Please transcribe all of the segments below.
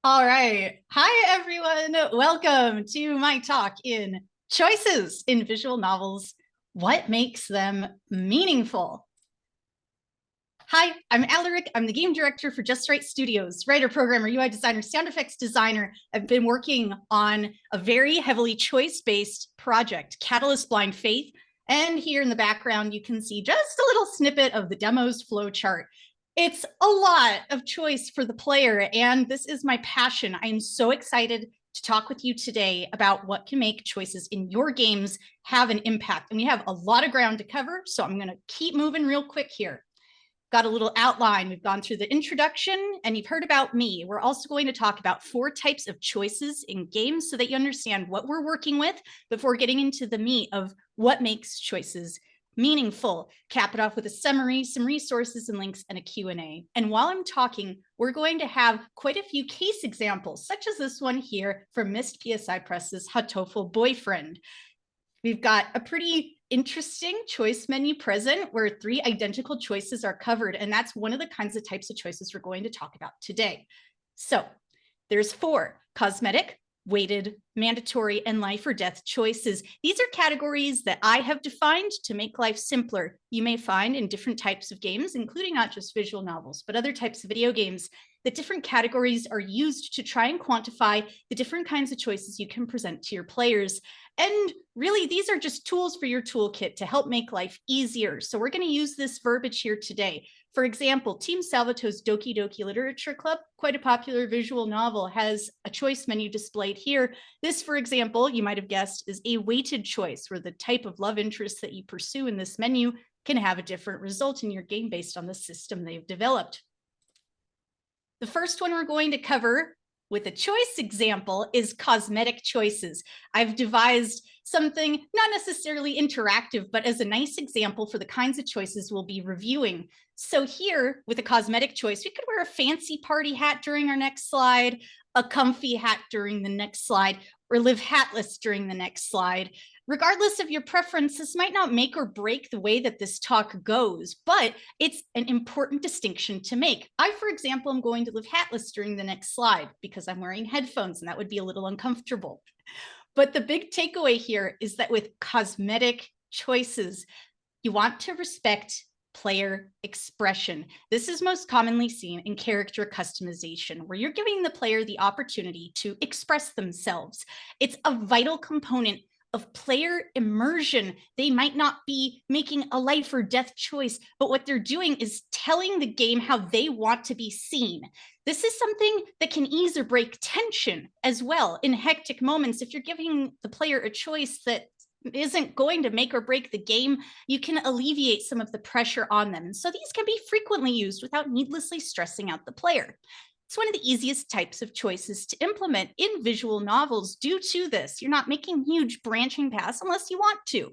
All right. Hi, everyone. Welcome to my talk in Choices in Visual Novels. What makes them meaningful? Hi, I'm Alaric. I'm the game director for Just Right Studios, writer, programmer, UI designer, sound effects designer. I've been working on a very heavily choice-based project, Catalyst Blind Faith. And here in the background, you can see just a little snippet of the demo's flowchart. It's a lot of choice for the player, and this is my passion. I am so excited to talk with you today about what can make choices in your games have an impact. And we have a lot of ground to cover, so I'm going to keep moving real quick here. Got a little outline. We've gone through the introduction and you've heard about me. We're also going to talk about 4 types of choices in games so that you understand what we're working with before getting into the meat of what makes choices meaningful. Cap it off with a summary, some resources and links, and a Q&A. And while I'm talking, we're going to have quite a few case examples, such as this one here from Mist PSI Press's Hatoful Boyfriend. We've got a pretty interesting choice menu present where 3 identical choices are covered, and that's one of the kinds of types of choices we're going to talk about today. So there's 4: cosmetic, weighted, mandatory, and life or death choices. These are categories that I have defined to make life simpler. You may find in different types of games, including not just visual novels, but other types of video games, that different categories are used to try and quantify the different kinds of choices you can present to your players. And really, these are just tools for your toolkit to help make life easier. So we're going to use this verbiage here today. For example, Team Salvato's Doki Doki Literature Club, quite a popular visual novel, has a choice menu displayed here. This, for example, you might have guessed, is a weighted choice, where the type of love interest that you pursue in this menu can have a different result in your game based on the system they've developed. The first one we're going to cover with a choice example is cosmetic choices. I've devised something not necessarily interactive, but as a nice example for the kinds of choices we'll be reviewing. So here, with a cosmetic choice, we could wear a fancy party hat during our next slide, a comfy hat during the next slide, or live hatless during the next slide. Regardless of your preference, this might not make or break the way that this talk goes, but it's an important distinction to make. I, for example, am going to live hatless during the next slide because I'm wearing headphones and that would be a little uncomfortable. But the big takeaway here is that with cosmetic choices, you want to respect player expression. This is most commonly seen in character customization, where you're giving the player the opportunity to express themselves. It's a vital component of player immersion. They might not be making a life or death choice, but what they're doing is telling the game how they want to be seen. This is something that can ease or break tension as well in hectic moments. If you're giving the player a choice that isn't going to make or break the game, you can alleviate some of the pressure on them. So these can be frequently used without needlessly stressing out the player. It's one of the easiest types of choices to implement in visual novels due to this. You're not making huge branching paths unless you want to.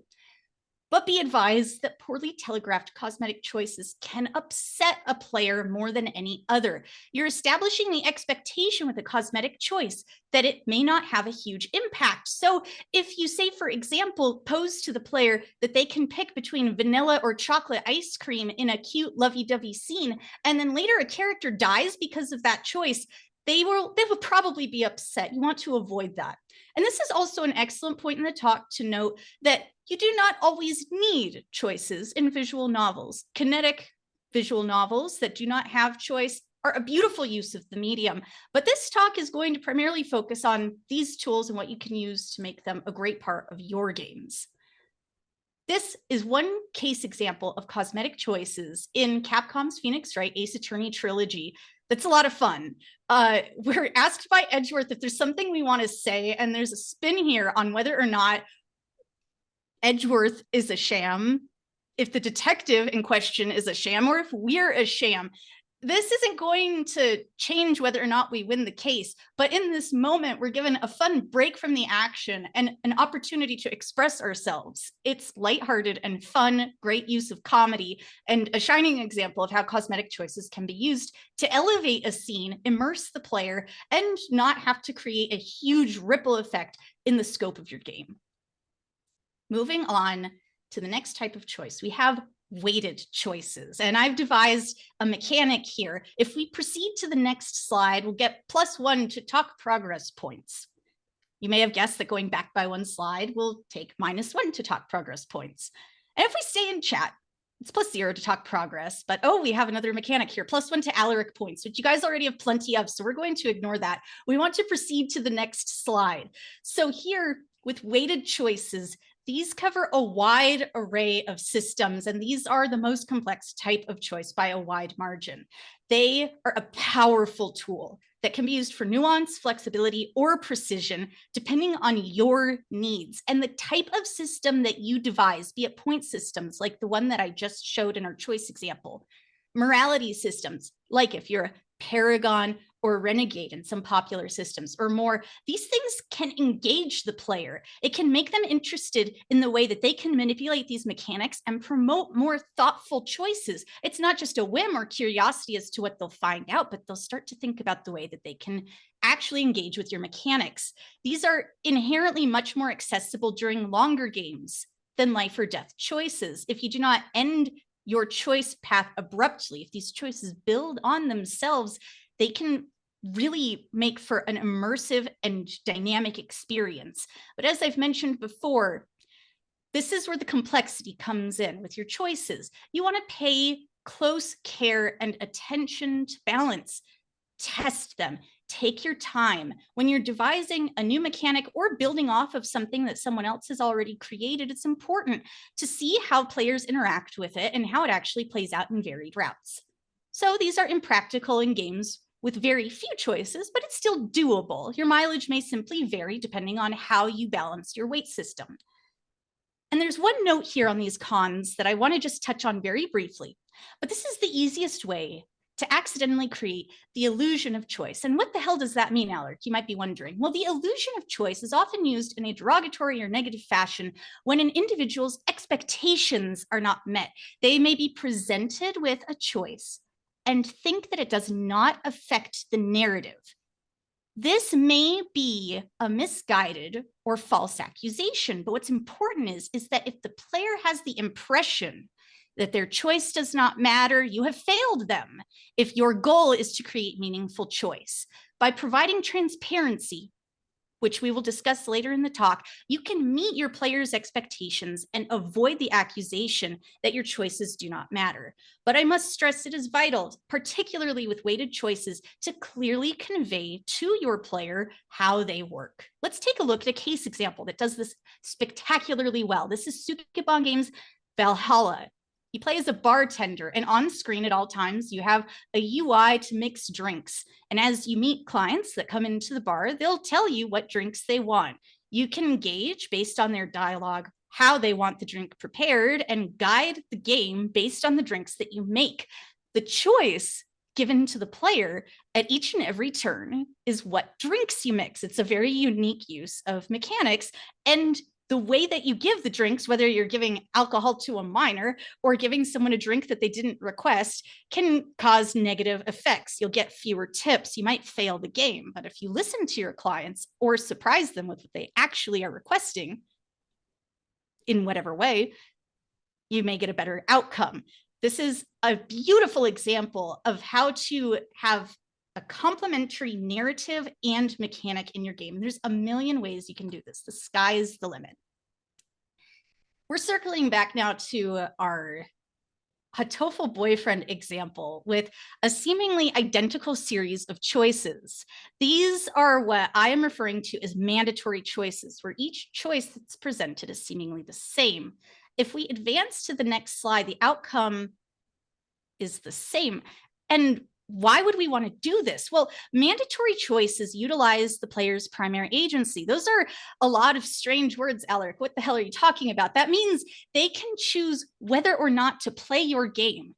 But be advised that poorly telegraphed cosmetic choices can upset a player more than any other. You're establishing the expectation with a cosmetic choice that it may not have a huge impact. So if you say, for example, pose to the player that they can pick between vanilla or chocolate ice cream in a cute lovey-dovey scene, and then later a character dies because of that choice, they will probably be upset. You want to avoid that. And this is also an excellent point in the talk to note that you do not always need choices in visual novels. Kinetic visual novels that do not have choice are a beautiful use of the medium, but this talk is going to primarily focus on these tools and what you can use to make them a great part of your games. This is one case example of cosmetic choices in Capcom's Phoenix Wright Ace Attorney trilogy. That's a lot of fun. We're asked by Edgeworth if there's something we want to say, and there's a spin here on whether or not Edgeworth is a sham, if the detective in question is a sham, or if we're a sham. This isn't going to change whether or not we win the case, but in this moment, we're given a fun break from the action and an opportunity to express ourselves. It's lighthearted and fun, great use of comedy, and a shining example of how cosmetic choices can be used to elevate a scene, immerse the player, and not have to create a huge ripple effect in the scope of your game. Moving on to the next type of choice, we have weighted choices. And I've devised a mechanic here. If we proceed to the next slide, we'll get +1 to talk progress points. You may have guessed that going back by 1 slide will take -1 to talk progress points. And if we stay in chat, it's +0 to talk progress, but oh, we have another mechanic here, +1 to ALARIC points, which you guys already have plenty of, so we're going to ignore that. We want to proceed to the next slide. So here, with weighted choices, these cover a wide array of systems, and these are the most complex type of choice by a wide margin. They are a powerful tool that can be used for nuance, flexibility, or precision, depending on your needs and the type of system that you devise, be it point systems like the one that I just showed in our choice example, morality systems, like if you're a paragon or renegade in some popular systems or more, these things can engage the player. It can make them interested in the way that they can manipulate these mechanics and promote more thoughtful choices. It's not just a whim or curiosity as to what they'll find out, but they'll start to think about the way that they can actually engage with your mechanics. These are inherently much more accessible during longer games than life or death choices. If you do not end your choice path abruptly, if these choices build on themselves, they can really make for an immersive and dynamic experience. But as I've mentioned before, this is where the complexity comes in with your choices. You want to pay close care and attention to balance. Test them. Take your time. When you're devising a new mechanic or building off of something that someone else has already created, it's important to see how players interact with it and how it actually plays out in varied routes. So these are impractical in games with very few choices, but it's still doable. Your mileage may simply vary depending on how you balance your weight system. And there's one note here on these cons that I want to just touch on very briefly, but this is the easiest way to accidentally create the illusion of choice. And what the hell does that mean, Alaric? You might be wondering. Well, the illusion of choice is often used in a derogatory or negative fashion when an individual's expectations are not met. They may be presented with a choice and think that it does not affect the narrative. This may be a misguided or false accusation, but what's important is that if the player has the impression that their choice does not matter, you have failed them if your goal is to create meaningful choice. By providing transparency, which we will discuss later in the talk, you can meet your players' expectations and avoid the accusation that your choices do not matter. But I must stress it is vital, particularly with weighted choices, to clearly convey to your player how they work. Let's take a look at a case example that does this spectacularly well. This is Sukeban Games Valhalla. You play as a bartender, and on screen at all times, you have a UI to mix drinks. And as you meet clients that come into the bar, they'll tell you what drinks they want. You can engage based on their dialogue, how they want the drink prepared, and guide the game based on the drinks that you make. The choice given to the player at each and every turn is what drinks you mix. It's a very unique use of mechanics, and the way that you give the drinks, whether you're giving alcohol to a minor or giving someone a drink that they didn't request, can cause negative effects. You'll get fewer tips. You might fail the game. But if you listen to your clients or surprise them with what they actually are requesting in whatever way, you may get a better outcome. This is a beautiful example of how to have a complementary narrative and mechanic in your game. There's a million ways you can do this. The sky's the limit. We're circling back now to our Hatoful boyfriend example with a seemingly identical series of choices. These are what I am referring to as mandatory choices, where each choice that's presented is seemingly the same. If we advance to the next slide, the outcome is the same. And why would we want to do this? Well, mandatory choices utilize the player's primary agency. Those are a lot of strange words, Alaric. What the hell are you talking about? That means they can choose whether or not to play your game.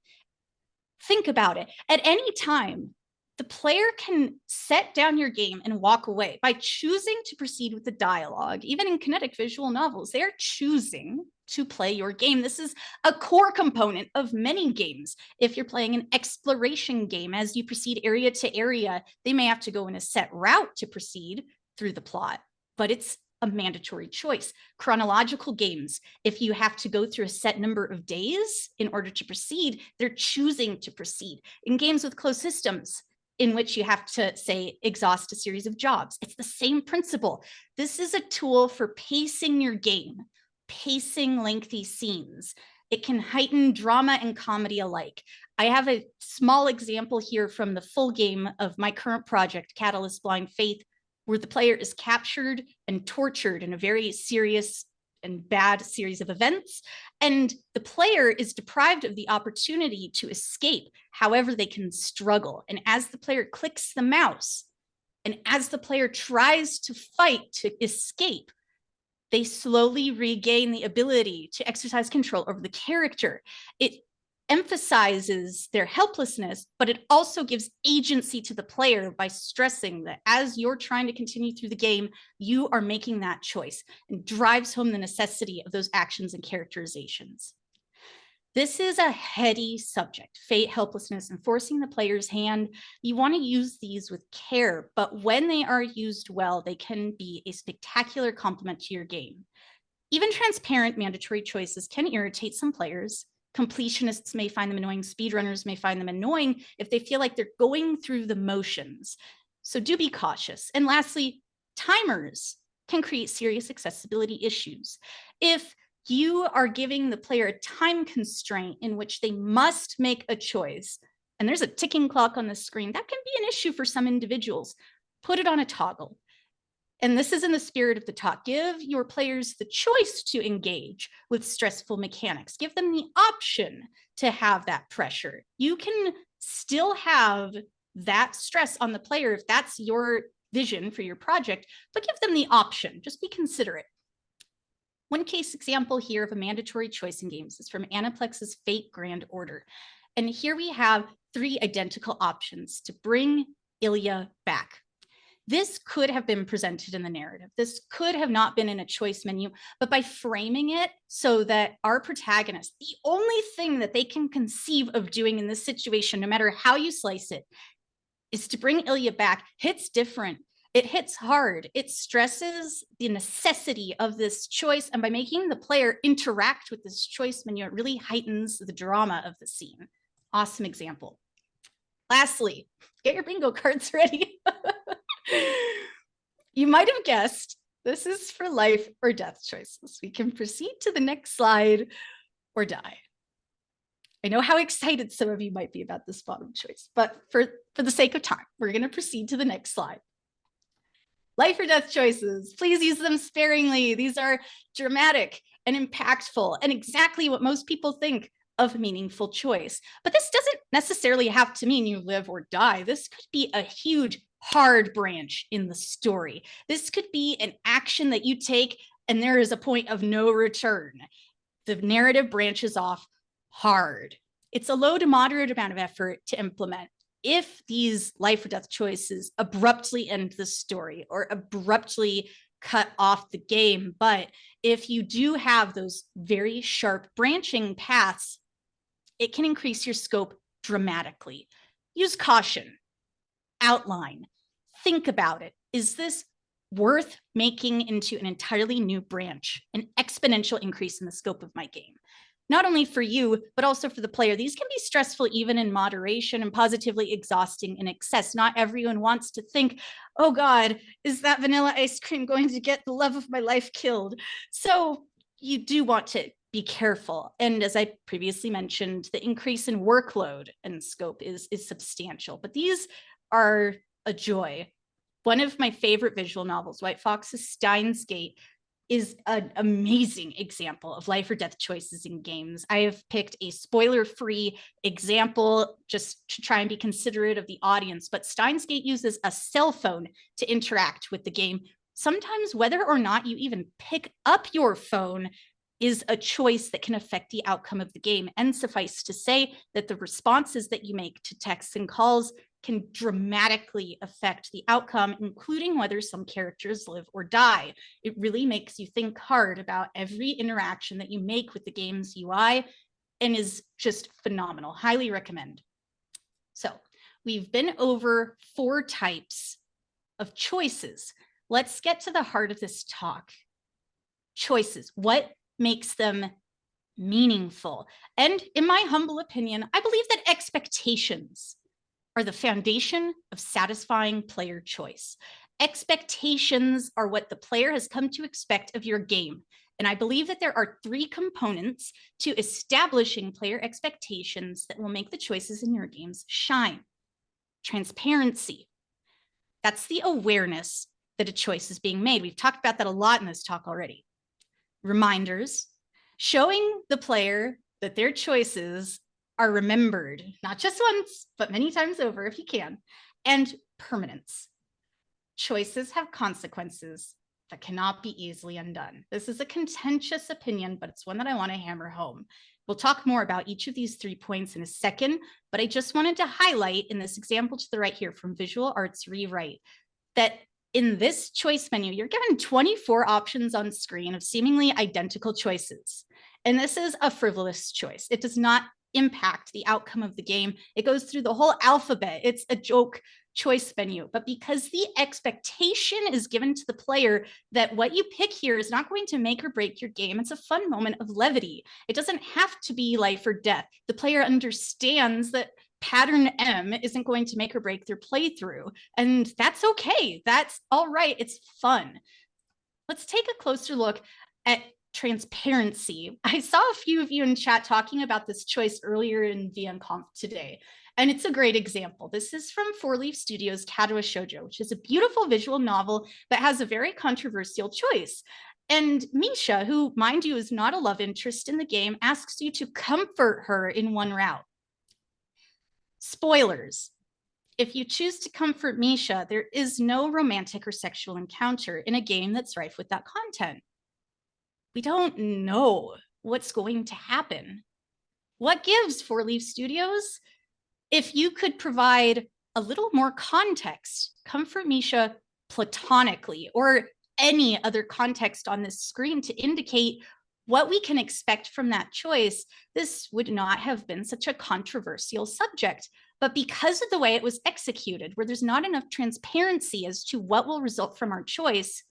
Think about it. At any time, the player can set down your game and walk away by choosing to proceed with the dialogue. Even in kinetic visual novels, they are choosing to play your game. This is a core component of many games. If you're playing an exploration game, as you proceed area to area, they may have to go in a set route to proceed through the plot, but it's a mandatory choice. Chronological games, if you have to go through a set number of days in order to proceed, they're choosing to proceed. In games with closed systems, in which you have to, say, exhaust a series of jobs, it's the same principle. This is a tool for pacing your game, pacing lengthy scenes. It can heighten drama and comedy alike. I have a small example here from the full game of my current project, Catalyst Blind Faith, where the player is captured and tortured in a very serious and bad series of events. And the player is deprived of the opportunity to escape. However, they can struggle. And as the player clicks the mouse, and as the player tries to fight to escape, they slowly regain the ability to exercise control over the character. It emphasizes their helplessness, but it also gives agency to the player by stressing that as you're trying to continue through the game, you are making that choice, and drives home the necessity of those actions and characterizations. This is a heady subject, fate, helplessness, and forcing the player's hand. You want to use these with care, but when they are used well, they can be a spectacular complement to your game. Even transparent mandatory choices can irritate some players. Completionists may find them annoying. Speedrunners may find them annoying if they feel like they're going through the motions. So do be cautious. And lastly, timers can create serious accessibility issues. If you are giving the player a time constraint in which they must make a choice, and there's a ticking clock on the screen, that can be an issue for some individuals. Put it on a toggle. And this is in the spirit of the talk. Give your players the choice to engage with stressful mechanics. Give them the option to have that pressure. You can still have that stress on the player if that's your vision for your project, but give them the option. Just be considerate. One case example here of a mandatory choice in games is from Anaplex's Fate Grand Order. And here we have 3 identical options to bring Ilya back. This could have been presented in the narrative. This could have not been in a choice menu, but by framing it so that our protagonist, the only thing that they can conceive of doing in this situation, no matter how you slice it, is to bring Ilya back, hits different. It hits hard. It stresses the necessity of this choice. And by making the player interact with this choice menu, it really heightens the drama of the scene. Awesome example. Lastly, get your bingo cards ready. You might have guessed this is for life or death choices. We can proceed to the next slide or die. I know how excited some of you might be about this bottom choice, but for the sake of time, we're going to proceed to the next slide. Life or death choices, please use them sparingly. These are dramatic and impactful and exactly what most people think of meaningful choice. But this doesn't necessarily have to mean you live or die. This could be a huge, hard branch in the story. This could be an action that you take and there is a point of no return. The narrative branches off hard. It's a low to moderate amount of effort to implement. If these life or death choices abruptly end the story or abruptly cut off the game, but if you do have those very sharp branching paths, it can increase your scope dramatically. Use caution, outline, think about it. Is this worth making into an entirely new branch, an exponential increase in the scope of my game? Not only for you, but also for the player. These can be stressful even in moderation and positively exhausting in excess. Not everyone wants to think, oh God, is that vanilla ice cream going to get the love of my life killed? So you do want to be careful. And as I previously mentioned, the increase in workload and scope is substantial, but these are a joy. One of my favorite visual novels, White Fox's Steins Gate, is an amazing example of life or death choices in games. I have picked a spoiler-free example just to try and be considerate of the audience, but Steins Gate uses a cell phone to interact with the game. Sometimes whether or not you even pick up your phone is a choice that can affect the outcome of the game. And suffice to say that the responses that you make to texts and calls can dramatically affect the outcome, including whether some characters live or die. It really makes you think hard about every interaction that you make with the game's UI and is just phenomenal. Highly recommend. So we've been over 4 types of choices. let's get to the heart of this talk. Choices, what makes them meaningful? And in my humble opinion, I believe that expectations are the foundation of satisfying player choice. Expectations are what the player has come to expect of your game. And I believe that there are 3 components to establishing player expectations that will make the choices in your games shine. Transparency. That's the awareness that a choice is being made. We've talked about that a lot in this talk already. Reminders, showing the player that their choices are remembered, not just once, but many times over if you can. And permanence. Choices have consequences that cannot be easily undone. This is a contentious opinion, but it's one that I want to hammer home. We'll talk more about each of these 3 points in a second, but I just wanted to highlight in this example to the right here from Visual Arts Rewrite that in this choice menu, you're given 24 options on screen of seemingly identical choices. And this is a frivolous choice. It does not impact the outcome of the game. It goes through the whole alphabet. It's a joke choice menu. But because the expectation is given to the player that what you pick here is not going to make or break your game, it's a fun moment of levity. It doesn't have to be life or death. The player understands that pattern M isn't going to make or break their playthrough. And that's okay. That's all right. It's fun. Let's take a closer look at transparency. I saw a few of you in chat talking about this choice earlier in VNConf today, and it's a great example. This is from 4-Leaf Studios' Kadoa Shoujo, which is a beautiful visual novel that has a very controversial choice. And Misha, who, mind you, is not a love interest in the game, asks you to comfort her in one route. Spoilers. If you choose to comfort Misha, there is no romantic or sexual encounter in a game that's rife with that content. We don't know what's going to happen. What gives 4-Leaf Studios? If you could provide a little more context, comfort Misha platonically, or any other context on this screen to indicate what we can expect from that choice, this would not have been such a controversial subject. But because of the way it was executed, where there's not enough transparency as to what will result from our choice,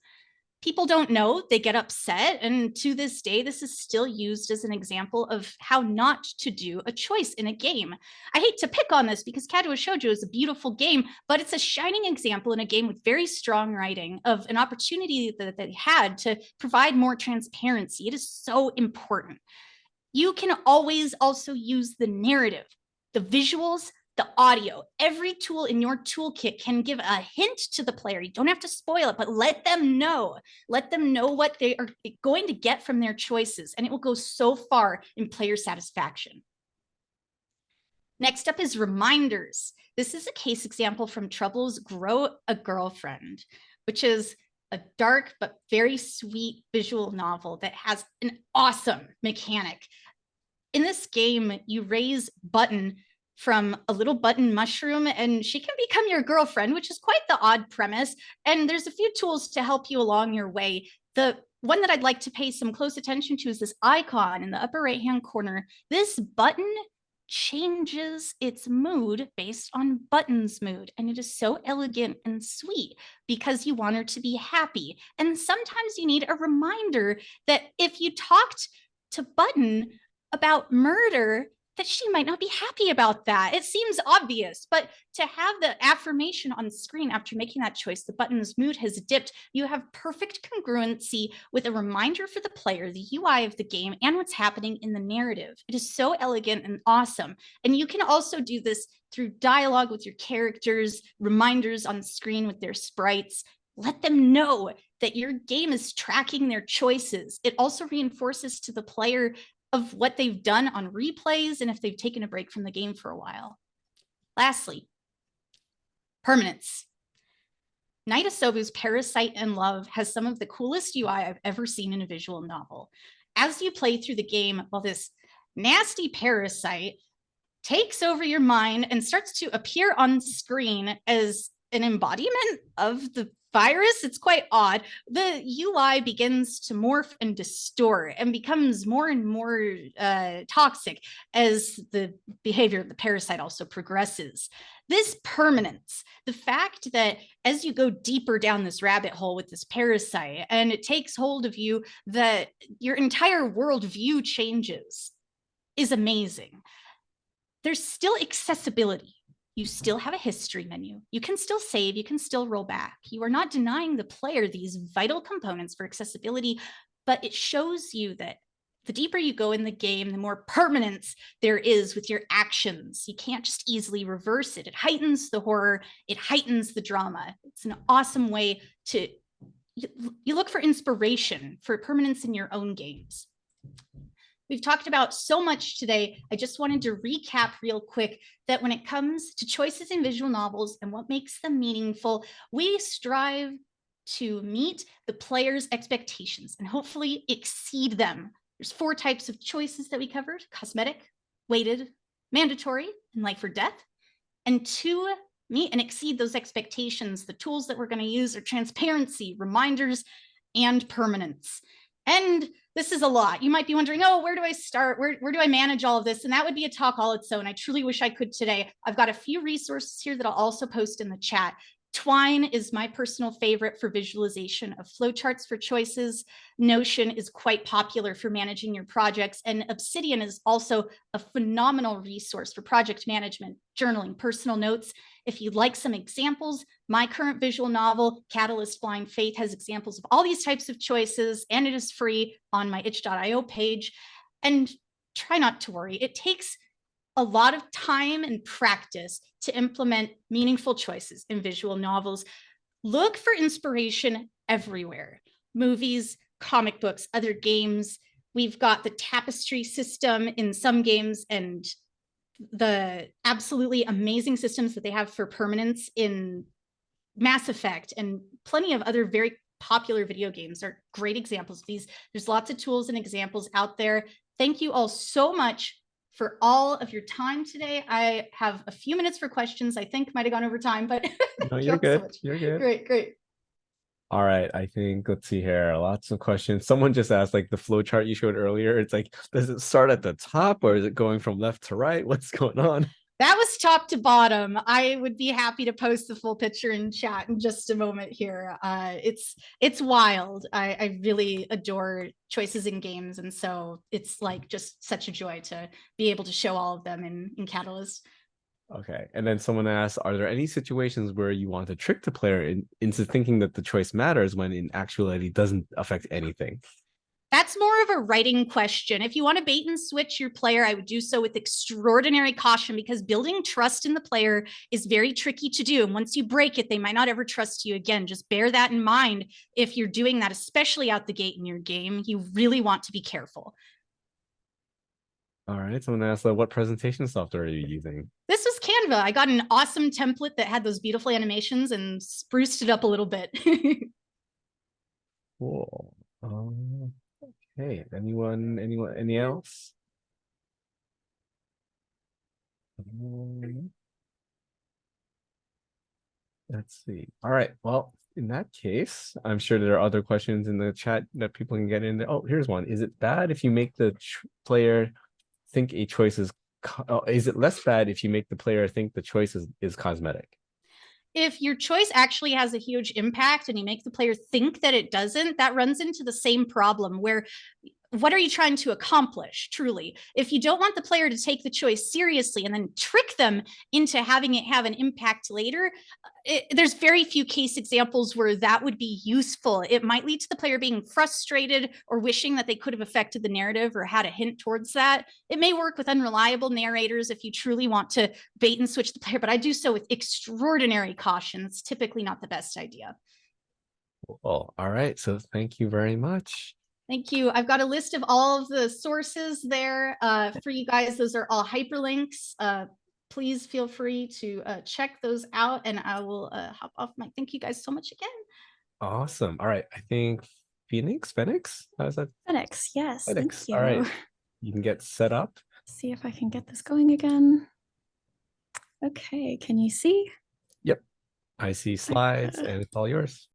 people don't know, they get upset. And to this day, this is still used as an example of how not to do a choice in a game. I hate to pick on this because Kadoa Shoujo is a beautiful game, but it's a shining example in a game with very strong writing of an opportunity that they had to provide more transparency. It is so important. You can always also use the narrative, the visuals, the audio. Every tool in your toolkit can give a hint to the player. You don't have to spoil it, but let them know. Let them know what they are going to get from their choices, and it will go so far in player satisfaction. Next up is reminders. This is a case example from Trouble's Grow a Girlfriend, which is a dark but very sweet visual novel that has an awesome mechanic. In this game, you raise Button from a little button mushroom, and she can become your girlfriend, which is quite the odd premise. And there's a few tools to help you along your way. The one that I'd like to pay some close attention to is this icon in the upper right-hand corner. This button changes its mood based on Button's mood. And it is so elegant and sweet because you want her to be happy. And sometimes you need a reminder that if you talked to Button about murder, that she might not be happy about that. It seems obvious, but to have the affirmation on the screen after making that choice, the Button's mood has dipped, you have perfect congruency with a reminder for the player, the UI of the game, and what's happening in the narrative. It is so elegant and awesome. And you can also do this through dialogue with your characters, reminders on the screen with their sprites. Let them know that your game is tracking their choices. It also reinforces to the player of what they've done on replays and if they've taken a break from the game for a while. Lastly, permanence. Night Asobu's Parasite and Love has some of the coolest UI I've ever seen in a visual novel. As you play through the game, well, this nasty parasite takes over your mind and starts to appear on screen as an embodiment of the virus. It's quite odd. The UI begins to morph and distort and becomes more and more toxic as the behavior of the parasite also progresses. This permanence, the fact that as you go deeper down this rabbit hole with this parasite and it takes hold of you, that your entire worldview changes, is amazing. There's still accessibility. You still have a history menu. You can still save, you can still roll back. You are not denying the player these vital components for accessibility, but it shows you that the deeper you go in the game, the more permanence there is with your actions. You can't just easily reverse it. It heightens the horror, it heightens the drama. It's an awesome way to, you look for inspiration for permanence in your own games. We've talked about so much today. I just wanted to recap real quick that when it comes to choices in visual novels and what makes them meaningful, we strive to meet the player's expectations and hopefully exceed them. There's 4 types of choices that we covered: cosmetic, weighted, mandatory, and life or death. And to meet and exceed those expectations, the tools that we're going to use are transparency, reminders, and permanence. And this is a lot. You might be wondering, oh, where do I start? Where do I manage all of this? And that would be a talk all its own. I truly wish I could today. I've got a few resources here that I'll also post in the chat. Twine is my personal favorite for visualization of flowcharts for choices. Notion is quite popular for managing your projects. And Obsidian is also a phenomenal resource for project management, journaling, personal notes. If you'd like some examples, my current visual novel, Catalyst Blind Faith, has examples of all these types of choices, and it is free on my itch.io page. And try not to worry. It takes a lot of time and practice to implement meaningful choices in visual novels. Look for inspiration everywhere. Movies, comic books, other games. We've got the tapestry system in some games and the absolutely amazing systems that they have for permanence in Mass Effect, and plenty of other very popular video games are great examples of these. There's lots of tools and examples out there. Thank you all so much for all of your time today. I have a few minutes for questions. I think might have gone over time, but no, you're good. So you're good. Great. All right, I think, let's see here. Lots of questions. Someone just asked, like, the flow chart you showed earlier. It's like, does it start at the top or is it going from left to right? What's going on? That was top to bottom. I would be happy to post the full picture in chat in just a moment here. It's wild. I really adore choices in games. And so it's like just such a joy to be able to show all of them in Catalyst. Okay. And then someone asked, are there any situations where you want to trick the player into thinking that the choice matters when in actuality doesn't affect anything? That's more of a writing question. If you want to bait and switch your player, I would do so with extraordinary caution, because building trust in the player is very tricky to do. And once you break it, they might not ever trust you again. Just bear that in mind if you're doing that, especially out the gate in your game. You really want to be careful. All right. Someone asked, what presentation software are you using? This was Canva. I got an awesome template that had those beautiful animations and spruced it up a little bit. Cool. Hey, any else? Let's see. All right. Well, in that case, I'm sure there are other questions in the chat that people can get in there. Oh, here's one. Is it bad if you make the player think a choice is it less bad if you make the player think the choice is cosmetic? If your choice actually has a huge impact and you make the player think that it doesn't, that runs into the same problem where what are you trying to accomplish, truly? If you don't want the player to take the choice seriously and then trick them into having it have an impact later, there's very few case examples where that would be useful. It might lead to the player being frustrated or wishing that they could have affected the narrative or had a hint towards that. It may work with unreliable narrators if you truly want to bait and switch the player, but I do so with extraordinary caution. It's typically not the best idea. Well, all right. So thank you very much. Thank you. I've got a list of all of the sources there for you guys. Those are all hyperlinks. Please feel free to check those out, and I will hop off mic. Thank you guys so much again. Awesome. All right. I think Phoenix? How's that? Phoenix, yes. Phoenix. Thank you. All right. You can get set up. See if I can get this going again. Okay, can you see? Yep. I see slides, and it's all yours.